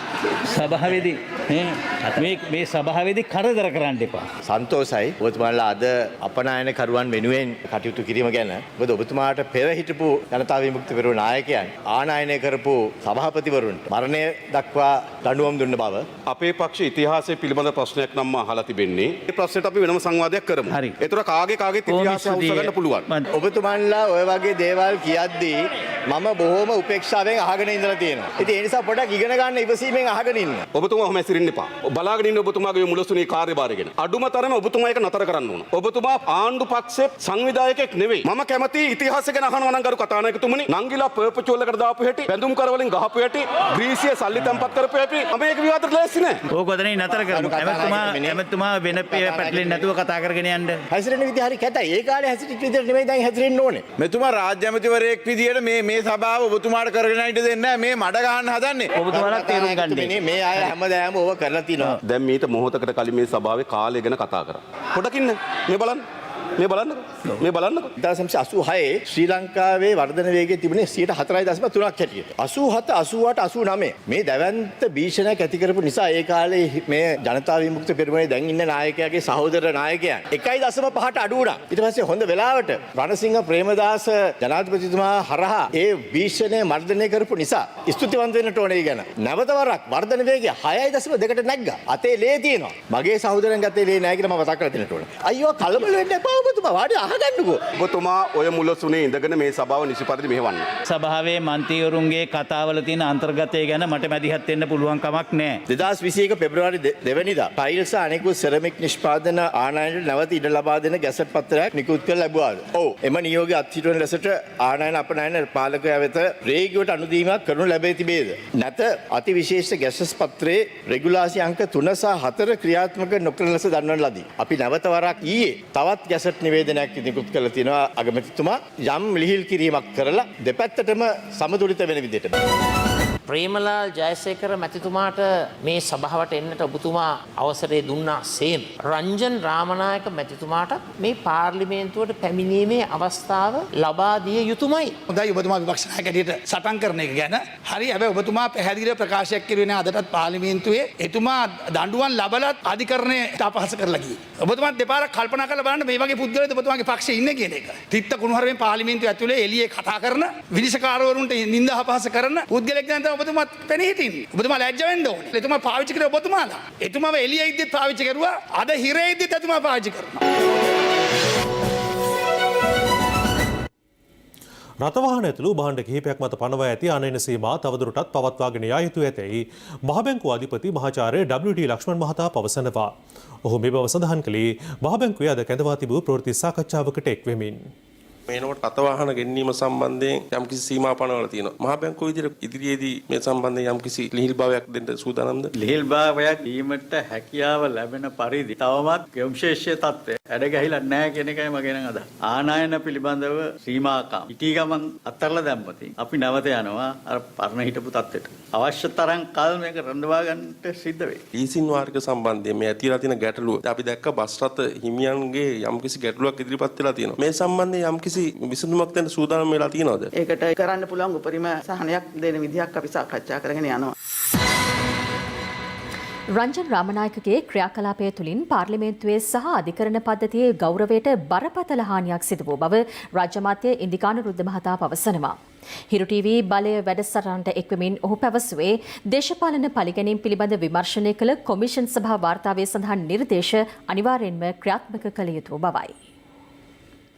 මේ සභාවේදී කරදර කරන්න එපා. සන්තෝෂයි ඔබතුමාලා අද අපනයන කරුවන් වෙනුවෙන් කටයුතු කිරීම ගැන. මොකද ඔබතුමාට පෙර හිටපු ජනතා විමුක්ති පෙරමුණ නායකයන් ආනයනය කරපු සභාපතිවරුන්ට මරණය දක්වා දඬුවම් දුන්න බව අපේ පක්ෂ ඉතිහාසය පිළිබඳ ප්‍රශ්නයක් නම් අහලා තිබෙන්නේ. ඒ ප්‍රශ්නෙට අපි වෙනම සංවාදයක් කරමු. හරි. ඒතර කාගේ ඉතිහාසය උස්සගන්න පුළුවන්. ඔබතුමාලා ඔය වගේ දේවල් කියද්දී මම බොහොම උපේක්ෂාවෙන් අහගෙන ඉඳලා තියෙනවා. ඉතින් ඒ නිසා පොඩක් ඉගෙන ගන්න ඉවසීමෙන් අහගෙන ඉන්න. ඔබතුමා ඔහොම ඇසිරෙන්න එපා. බලාගෙන ඉන්න ඔබතුමාගේ මුලසුනේ කාර්යභාරය ගැන. අඩුම තරම ඔබතුමා ඒක නතර කරන්න ඕන. ඔබතුමා ආණ්ඩු පක්ෂයේ සංවිධායකයෙක් නෙවෙයි. මම කැමති ඉතිහාසය ගැන අහනවා නම් ගරු කතානායකතුමනි. නංගිලා පර්පචුවල් එකට දාපු හැටි, බැඳුම් කරවලින් ගහපු හැටි, ග්‍රීසිය සල්ලි තැන්පත් කරපු හැටි මම මේක විවාදයට ලෑස්ති නෑ. ඕක ඔතනින් නතර කරමු. එමෙතුමා වෙන පැටලෙන්නේ නැතුව කතා කරගෙන යන්න. හැසිරෙන විදිහ හරි කැතයි. ඒ කාලේ හැසිරෙච්ච විදිහට නෙමෙයි දැන් හැසිරෙන්න ඕනේ. මෙතුමා රාජ්‍ය ඇමතිවරයෙක් විදියට මේ සභාව ඔබතුමාට කරගෙන ඉන්න දෙන්නේ නැහැ. මේ මඩ ගන්න හදන්නේ. ඔබතුමාලා තේරුම් ගන්න. මේ අය හැමදාම ඕව කරලා තිනවා. දැන් මීට මොහොතකට කලින් මේ සභාවේ කාලය ගැන කතා කරා. පොඩකින් මේ බලන්න. මේ බලන්නකො 1986 ශ්‍රී ලංකාවේ වර්ධන වේගය තිබුණේ 4.3ක් හැටියට. 87 88 89 මේ දැවැන්ත භීෂණයක් ඇති කරපු නිසා ඒ කාලේ මේ ජනතා විමුක්ති පෙරමුණේ දැන් ඉන්න නායකයාගේ සහෝදර නායකයන් 1.5ට අඩු වුණා. ඊට පස්සේ හොඳ වෙලාවට රණසිංහ ප්‍රේමදාස ජනාධිපතිතුමා හරහා ඒ භීෂණය මර්ධනය කරපු නිසා ස්තුතිවන්ත වෙන්නට ඕනේ ගැන. නැවත වරක් වර්ධන වේගය 6.2කට නැග්ගා. අතේ ලේ තියෙනවා. මගේ සහෝදරයන් ගතේ ලේ නැහැ කියලා මම මතක් කරලා දෙන්නට ඕනේ. අයියෝ කලබල වෙන්න එපා ඔබතුමා. වාඩි අහගන්නකෝ. ඔබතුමා ඔය මුලසුනේ ඉඳගෙන මේ සභාව නිසි පරිදි මෙහෙවන්න. සභාවේ මන්ත්‍රීවරුන්ගේ කතාවල තියෙන අන්තර්ගතය ගැන මට මැදිහත් වෙන්න පුළුවන් කමක් නැහැ. 2021 පෙබරවාරි 2 වෙනිදා ටයිල්ස් අනෙකුත් සෙරමික් නිෂ්පාදන ආනයනයට නැවත ඉඩ ලබා දෙන ගැසට් පත්‍රයක් නිකුත් කර ලැබුවාද? ඔව්. එම නියෝගය අත්හිටුවන ලෙසට ආනයන අපනයන පාලකයා වෙත රේගුවට අනුදීමක් කරනු ලැබී තිබේද? නැත අතිවිශේෂ ගැසට් පත්‍රයේ රෙගුලාසි අංක 3 සහ 4 ක්‍රියාත්මක නොකරන ලෙස දන්වන ලදී. අපි නැවත වරක් ඊයේ තවත් ගැසට් නිවේදනයක් නිකුත් කරලා තියෙනවා අගමැතිතුමා යම් ලිහිල් කිරීමක් කරලා දෙපැත්තටම සමතුලිත වෙන විදිහට. ප්‍රේමලාල් ජයසේකර මැතිතුමාට මේ සභාවට එන්නට ඔබතුමා අවසරය දුන්නා සේම. රංජන් රාමනායක මැතිතුමාට මේ පාර්ලිමේන්තුවට පැමිණීමේ අවස්ථාව ලබා දිය යුතුමයි. හොඳයි ඔබතුමා විපක්ෂ නායක හැටියට සටන් කරන එක ගැන. හරි හැබැයි ඔබතුමා පැහැදිලිව ප්‍රකාශයක් කරුවේ නෑ අදටත් පාර්ලිමේන්තුවේ එතුමා දඬුවම් ලබලත් අධිකරණයට අපහාස කරලා ගියේ. ඔබතුමා දෙපාරක් කල්පනා කරලා බලන්න මේ වගේ පුද්ගලයෙක් ඔබතුමාගේ පක්ෂයේ ඉන්නේ කියන එක. තිත්ත කුණුහරුවෙන් පාර්ලිමේන්තුව ඇතුලේ එළියේ කතා කරන විනිශ්චයකාරවරුන්ට නිନ୍ଦා අපහාස කරන පුද්ගලෙක් දැන් ඔබතුමා පෙනී හිටින්නේ. ඔබතුමා ලැජ්ජ වෙන්න ඕනේ. එතුමා පාවිච්චි කරේ ඔබතුමාලා. එතුමාව එළියේ ඉද්දිත් පාවිච්චි කරුවා. අද හිරේ ඉද්දිත් එතුමා පාවිච්චි කරනවා. රථවාහන ඇතුළු භාණ්ඩ කිහිපයක් මත පනවා ඇති ආනයන සීමා තවදුරටත් පවත්වාගෙන යා යුතු ඇතැයි මහබැංකුව අධිපති මහාචාර්ය WT ලක්ෂ්මන් මහතා පවසනවා. ඔහු මේ බව සඳහන් කළේ මහබැංකුවේ අද කැඳවා තිබූ ප්‍රවෘත්ති සාකච්ඡාවකට එක් වෙමින්. මේනකොට රථවාහන ගෙන්වීම සම්බන්ධයෙන් යම්කිසි සීමා පනවලා තියෙනවා. මහා බැංකුව විදිහට ඉදිරියේදී මේ සම්බන්ධයෙන් යම්කිසි ලිහිල් භාවයක් දෙන්න සූදානම්ද? ලිහිල් භාවයක් දීමට හැකියාව ලැබෙන පරිදි තවමත් යොම්ශේෂ්‍ය තත්ත්වය වැඩ ගැහිලා නැහැ කියන එකයි මගේ නම් අදහස. ආනයන පිළිබඳව සීමාකම් ඉටි ගමන් අත්හැරලා දැම්මොත් අපි නැවත යනවා අර පරණ හිටපු තත්ත්වයට. අවශ්‍ය තරම් කල් මේක රඳවා ගන්නට සිද්ධ වෙයි. ලීසින් වාර්ග සම්බන්ධයෙන් මේ ඇතිලා තියෙන ගැටලුව අපි දැක්ක බස් රථ හිමියන්ගේ යම්කිසි ගැටලුවක් ඉදිරිපත් වෙලා තියෙනවා. මේ සම්බන්ධයෙන් යම්කිසි විසඳුමක් දෙන්න සූදානම් වෙලා තියෙනවද? ඒකට කරන්න පුළුවන් උපරිම සහනයක් දෙන විදිහක් අපි සාකච්ඡා කරගෙන යනවා. රංජන් රාමනායකගේ ක්‍රියාකලාපය තුළින් පාර්ලිමේන්තුවේ සහ අධිකරණ පද්ධතියේ ගෞරවයට බරපතල හානියක් සිදු වූ බව රාජ්‍ය අමාත්‍ය ඉන්දිකානුරුද්ධ මහතා පවසනවා. හිරු ටීවී බලය වැඩසටහනට එක්වමින් ඔහු පැවසුවේ දේශපාලන පරිගැනීම් පිළිබඳ විමර්ශනය කළ කොමිෂන් සභා වාර්තාවේ සඳහන් නිර්දේශ අනිවාර්යෙන්ම ක්‍රියාත්මක කළ යුතු බවයි.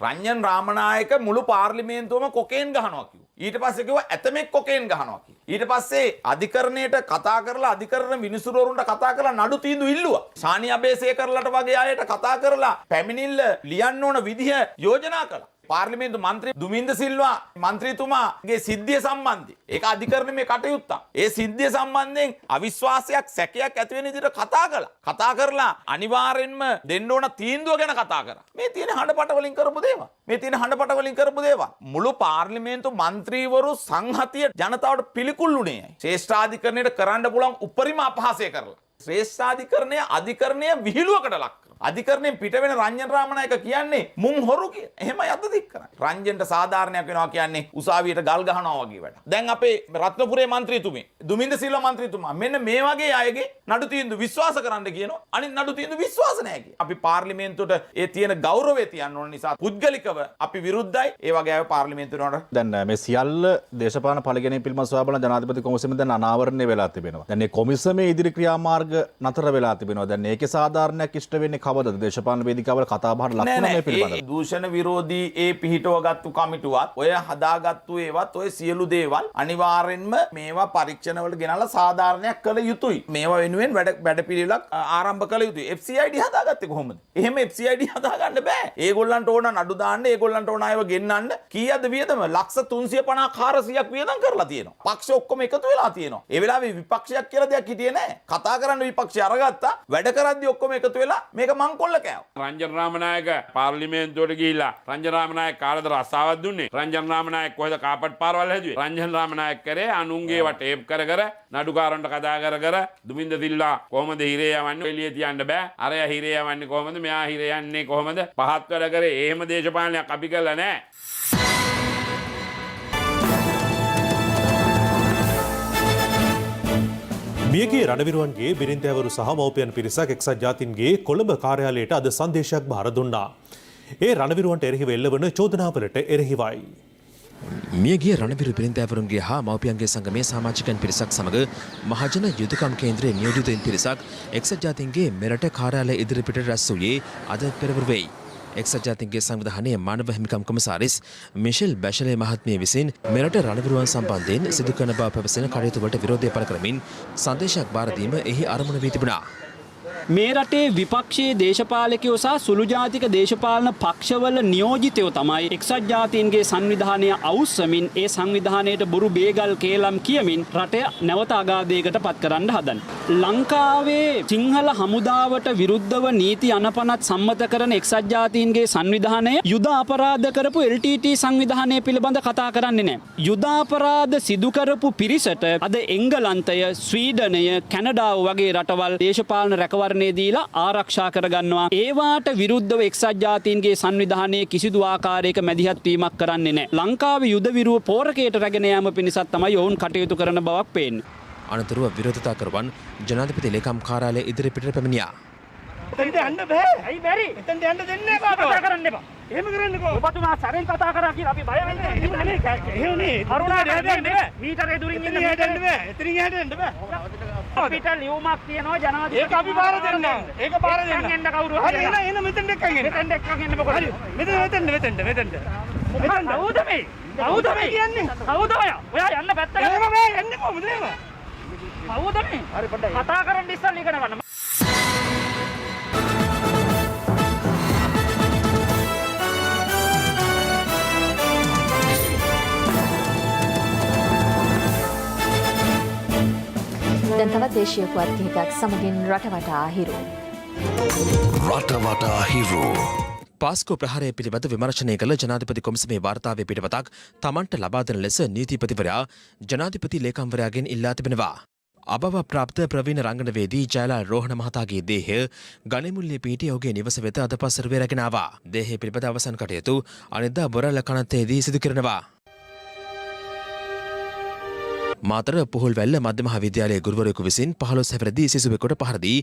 රංජන් රාමනායක මුළු පාර්ලිමේන්තුවම කොකේන් ගහනවා කිව්වා. ඊට පස්සේ කිව්වා ඇතමෙක් කොකේන් ගහනවා කියලා. ඊට පස්සේ අධිකරණයට කතා කරලා අධිකරණ විනිසුරුවරුන්ට කතා කරලා නඩු තීන්දුව ඉල්ලුවා. සානි අබේසේකරලට වගේ අයට කතා කරලා පැමිණිල්ල ලියන්න ඕන විදිහ යෝජනා කළා. පාර්ලිමේන්තු මන්ත්‍රී දුමින්ද සිල්වා මන්ත්‍රීතුමාගේ සිද්ධිය සම්බන්ධයෙන් ඒක අධිකරණයේ කටයුත්තක්. ඒ සිද්ධිය සම්බන්ධයෙන් අවිශ්වාසයක් සැකයක් ඇති වෙන විදිහට කතා කළා. කතා කරලා අනිවාර්යෙන්ම දෙන්න ඕන තීන්දුව ගැන කතා කරා. මේ තියෙන හඬපට වලින් කරපු දේවල්. මේ තියෙන හඬපට වලින් කරපු දේවල්. මුළු පාර්ලිමේන්තු මන්ත්‍රීවරු සංහතිය ජනතාවට පිළිකුල්ුණේ. ශ්‍රේෂ්ඨාධිකරණයට කරන්න පුළුවන් උපරිම අපහාසය කරලා. ශ්‍රේෂ්ඨාධිකරණය අධිකරණය විහිළුවකට ලක්. අධිකරණයෙන් පිට වෙන රංජන් රාමනායක කියන්නේ මුන් හොරු කියන. එහෙමයි අද දික් කරන්නේ. රංජන්ට සාධාරණයක් වෙනවා කියන්නේ උසාවියට ගල් ගහනවා වගේ වැඩ. දැන් අපේ රත්නපුරේ මන්ත්‍රීතුමේ දුමින්ද සිල්වා මන්ත්‍රීතුමා මෙන්න මේ වගේ අයගේ නඩු තීන්දුව විශ්වාස කරන්න කියනවා. අනිත් නඩු තීන්දුව විශ්වාස නැහැ කියන. අපි පාර්ලිමේන්තුවට ඒ තියෙන ගෞරවය තියන්න ඕන නිසා පුද්ගලිකව අපි විරුද්ධයි. ඒ වගේ අය පාර්ලිමේන්තුවට දැන් මේ සියල්ල දේශපාලන පරිගැනීම් පිළිබඳව සොයා බලන ජනාධිපති කොමිසමෙන් දැන් අනාවරණය වෙලා තිබෙනවා. දැන් මේ කොමිසමේ ඉදිරි ක්‍රියාමාර්ග නතර වෙලා තිබෙනවා. දැන් ඒකේ සාධාරණයක් ඉෂ්ට වෙන්නේ කවදද? දේශපාලන වේදිකාවල කතා බහට ලක් වෙන මේ පිළිබඳව. දූෂණ විරෝධී ඒ පිහිටවගත්තු කමිටුවත් ඔය හදාගත්තු ඒවත් ඔය සියලු දේවල් අනිවාර්යෙන්ම මේවා පරීක්ෂණවලට ගෙනල්ලා සාධාරණයක් කළ යුතුයි. මේවා වෙනුවෙන් වැඩපිළිවෙලක් ආරම්භ කළ යුතුයි. FCID හදාගත්තේ කොහොමද? එහෙම FCID හදාගන්න බෑ. ඒගොල්ලන්ට ඕන නඩු දාන්න, ඒගොල්ලන්ට ඕන අයව ගෙන්නන්න කීයද වියදම? ලක්ෂ 350 400ක් වියදම් කරලා තියෙනවා. පක්ෂ ඔක්කොම එකතු වෙලා තියෙනවා. ඒ වෙලාවේ විපක්ෂයක් කියලා දෙයක් හිටියේ නෑ. කතා කරන්න විපක්ෂය අරගත්තා. වැඩ කරද්දී ඔක්කොම එකතු වෙලා මේක මංකොල්ල කෑව. රංජන රාමනායක පාර්ලිමේන්තුවට ගිහිල්ලා රංජන රාමනායක කාටද රස්සාවක් දුන්නේ? රංජන රාමනායක කොහෙද කාපට් පාරවල් හැදුවේ? රංජන රාමනායක කරේ අනුන්ගේ ටේප් කර නඩුකාරන්ට කතා කර දුමින්ද සිල්වා කොහොමද හිරේ යවන්නේ? එළිය තියන්න බෑ. අරයා හිරේ යවන්නේ කොහොමද? මෙයා හිරේ යන්නේ කොහොමද? පහත් වැඩ කරේ. එහෙම දේශපාලනයක් අපි කළා නෑ. මියගිය රණවිරුවන්ගේ බිරින්දෑවරු සහ මව්පියන් පිරිසක් එක්සත් ජාතීන්ගේ කොළඹ කාර්යාලයට අද සංදේශයක් බාර දුන්නා. ඒ රණවිරුවන්ට එරෙහිව එල්ලවන චෝදනාවලට එරෙහිවයි. මියගිය රණවිරු බිරින්දෑවරුන්ගේ හා මව්පියන්ගේ සංගමයේ සමාජිකයන් පිරිසක් සමග මහජන යුදකම් කේන්ද්‍රයේ නියෝජිතයින් පිරිසක් එක්සත් ජාතීන්ගේ මෙරට කාර්යාලය ඉදිරිපිට රැස් වූයේ අද පෙරවරු වෙයි. එක්සත් ජාතීන්ගේ සංවිධානයේ මානව හිමිකම් කොමසාරිස් මිෂෙල් බැෂලේ මහත්මිය විසින් මෙරට රණවිරුවන් සම්බන්ධයෙන් සිදු කරන බව පැවසෙන කටයුතු වලට විරෝධය පළ කරමින් සංදේශයක් බාර දීම එහි අරමුණ වී තිබුණා. මේ රටේ විපක්ෂයේ දේශපාලකයෝ සහ සුළු ජාතික දේශපාලන පක්ෂවල නියෝජිතයෝ තමයි එක්සත් ජාතීන්ගේ සංවිධානය අවුස්සමින් ඒ සංවිධානයට බොරු බේගල් කේලම් කියමින් රට නැවත අගාධයකට පත් කරන්න හදන. ලංකාවේ සිංහල හමුදාවට විරුද්ධව නීති අනපනත් සම්මත කරන එක්සත් ජාතීන්ගේ සංවිධානය යුද අපරාධ කරපු LTT සංවිධානය පිළිබඳ කතා කරන්නේ නැහැ. යුද අපරාධ සිදු කරපු පිරිසට අද එංගලන්තය, ස්වීඩනය, කැනඩාව වගේ රටවල් දේශපාලන රැකවරණය දීලා ආරක්ෂා කරගන්නවා. ඒවාට විරුද්ධව එක්සත් ජාතීන්ගේ සංවිධානයේ කිසිදු ආකාරයක මැදිහත් වීමක් කරන්නේ නැහැ. ලංකාවේ යුද විරුව පෝරකයට රැගෙන යාම පිණිසත් තමයි ඔවුන් කටයුතු කරන බවක් පේන්නේ. අනතුරුව විරෝධතා කරවන් ජනාධිපති ලේකම් කාර්යාලය ඉදිරිපිට පැමිණියා. එතනට යන්න බෑ. ඇයි බැරි? එතනට යන්න දෙන්නේ නැහැ කතා කරන්න එපා. එහෙම කරන්නකෝ. ඔබතුමා සැරෙන් කතා කරා කියලා අපි බය වෙන්නේ. එහෙම නෙමෙයි. එහෙමනේ. කරුණාකර යන්න බෑ. මීටරේ දුරින් ඉන්න යන්න බෑ. එතනින් එහාට යන්න බෑ. අපිට ලියුමක් තියෙනවා ජනාධිපති. ඒක අපි බාර දෙන්න. ඒක බාර දෙන්න. එන්න කවුරු හරි. හරි එන මෙතෙන්ට එක්කන් එන්න. මෙතෙන්ට එක්කන් එන්න මොකද? මෙතෙන්ට. කවුද මේ? කවුද මේ කියන්නේ? කවුද ඔයා? ඔයා යන්න පැත්තකට. එහෙම බෑ. යන්නේ කොහොමද එහෙම? කවුද මේ? හරි පොඩ්ඩක්. කතා කරන්න ඉස්සෙල්ලා ඉගෙන ගන්න. දැන් තවත් දේශීය පුවත් කිහිපයක් සමගින් රටවටා හිරු. රටවටා හිරු. පාස්කෝ ප්‍රහාරය පිළිබඳ විමර්ශනය කළ ජනාධිපති කොමිසමේ වාර්තාවේ පිටපතක් තමන්ට ලබා දෙන ලෙස නීතිපතිවරයා ජනාධිපති ලේකම්වරයාගෙන් ඉල්ලා තිබෙනවා. අභව ප්‍රාප්ත ප්‍රවීණ රංගනවේදී ජයලාල් රෝහණ මහතාගේ දේහය ගණිමුල්ලේ පිහිටි ඔහුගේ නිවස වෙත අද පස්වරුවේ රැගෙන ආවා. දේහය පිළිබඳ අවසන් කටයුතු අනිද්දා බොරැල්ල කනත්තේදී සිදු කරනවා. මාතර පුහුල්වැල්ල මධ්‍ය මහා විද්‍යාලයේ ගුරුවරයෙකු විසින් 15 හැවිරිදි සිසුවෙකුට පහර දී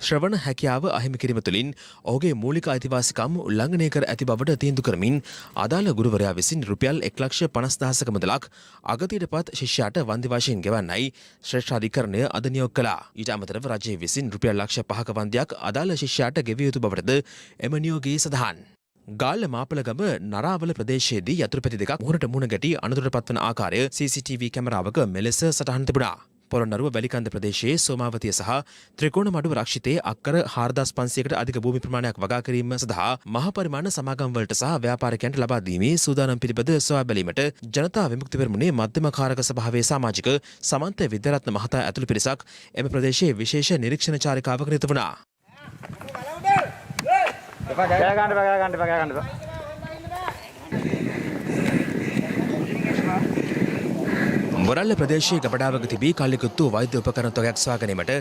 ශ්‍රවණ හැකියාව අහිමි කිරීම තුළින් ඔහුගේ මූලික අයිතිවාසිකම් උල්ලංඝනය කර ඇති බවට තීන්දුව කරමින් අදාළ ගුරුවරයා විසින් රුපියල් 1,50,000ක මුදලක් අගතියටපත් ශිෂ්‍යයාට වන්දි වශයෙන් ගෙවන්නයි ශ්‍රේෂ්ඨාධිකරණය අද නියෝග කළා. ඊට අමතරව රජය විසින් රුපියල් ලක්ෂ 5ක වන්දියක් අදාළ ශිෂ්‍යයාට ගෙවිය යුතු බවටද එම නියෝගයේ සඳහන්. ගාල්ල මාපලගම නරාවල ප්‍රදේශයේදී යතුරුපැති දෙකක් මුහුණට මුහුණ ගැටි අනතුරට පත්වන ආකාරය CCTV කැමරාවක මෙලෙස සටහන් තිබුණා. පොළොන්නරුව වැලිකන්ද ප්‍රදේශයේ සෝමාවතිය සහ ත්‍රිකෝණමඩුව රක්ෂිතයේ අක්කර 4500කට අධික භූමි ප්‍රමාණයක් වගා කිරීම සඳහා මහ පරිමාණ සමාගම් වලට සහ ව්‍යාපාරිකයන්ට ලබා දීමේ සූදානම් පිළිබඳ සොයා බැලීමට ජනතා විමුක්ති පෙරමුණේ මධ්‍යම කාරක සභාවේ සමාජික සමන්ත විද්‍යාරත්න මහතා ඇතුළු පිරිසක් එම ප්‍රදේශයේ විශේෂ නිරීක්ෂණ චාරිකාවක නිරත වුණා. බොරැල්ල ප්‍රදේශයේ ගබඩාවක තිබී කල්ලිකුත්තු වෛද්‍ය උපකරණ තොගයක් සොයා ගැනීමට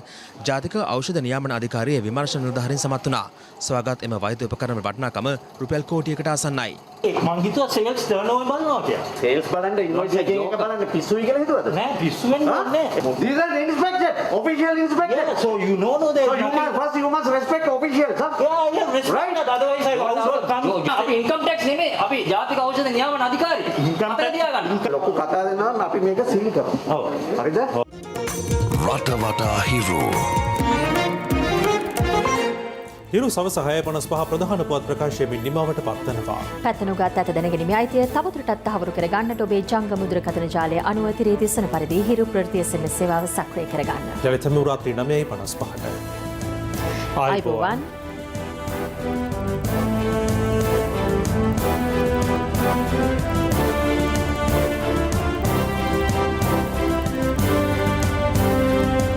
ජාතික ඖෂධ නියාමන අධිකාරිය විමර්ශන නිලධාරීන් සමත් වුණා. සොයාගත් එම වෛද්‍ය උපකරණ වටිනාකම රුපියල් කෝටියකට ආසන්නයි. මං හිතුවා සේල්ස් ටර්නෝවර් බලනවා කියලා. සේල්ස් බලන්න ඉන්වොයිස් එකේ එක බලන්න පිස්සුයි කියලා හිතුවද? නෑ පිස්සු වෙන්නේ නැහැ. These are inspected, official inspected. Yeah, so you know that. So you must respect officials, huh? Yeah, respect. Right. Otherwise I also come. අපි ඉන්කම් ටැක්ස් නෙමෙයි. අපි ජාතික ඖෂධ නියාමන අධිකාරිය. ඉන්කම් ටැක්ස් තියාගන්න. ලොකු කතා දෙනවා අපි මේක සීල් කරමු. ඔව්. හරිද? රටවටා හිරු. හිරු සවස 6:55 ප්‍රධාන පුවත් ප්‍රකාශයමින් නිමවට පත්වනවා. පැත්තනුගත් ඇත දැනගැනීමේ අයිතිය තවදුරටත් තහවුරු කර ගන්නට ඔබේ ජංගම දුරකථන ජාලය අනුව තිරේ දිස්සන පරිදි හිරු ප්‍රවෘත්ති SMS සේවාව සක්‍රිය කර ගන්න. ජලිතම රාත්‍රී 9:55ට. ආයිබෝවන්.